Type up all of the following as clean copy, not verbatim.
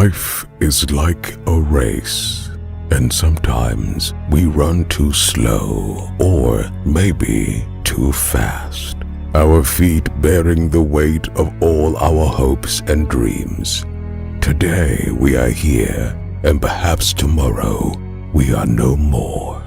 Life is like a race, and sometimes we run too slow or maybe too fast. Our feet bearing the weight of all our hopes and dreams. Today we are here, and perhaps tomorrow we are no more.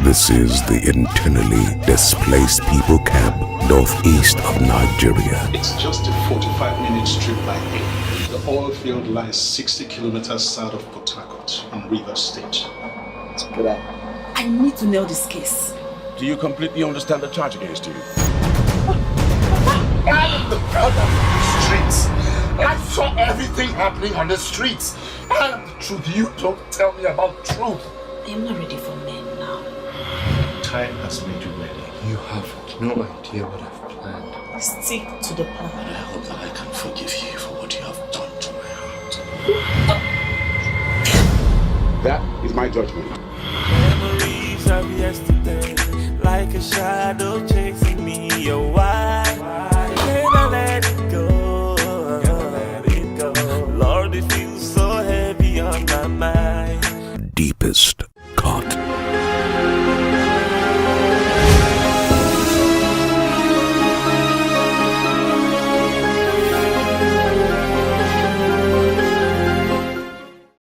This is the internally displaced people camp northeast of Nigeria. It's just a 45-minute trip by air. The oil field lies 60 kilometers south of Port Harcourt on River State. I need to nail this case. Do you completely understand the charge against you? I am the product of the streets. I saw everything happening on the streets. I am the truth. You don't tell me about truth. I am not ready for men now. Time has made you ready. You have no idea what I've planned. Stick to the plan. And I hope that I can forgive you for what you have done to my heart. That is my judgment. Memories of yesterday, like a shadow chasing me. Why?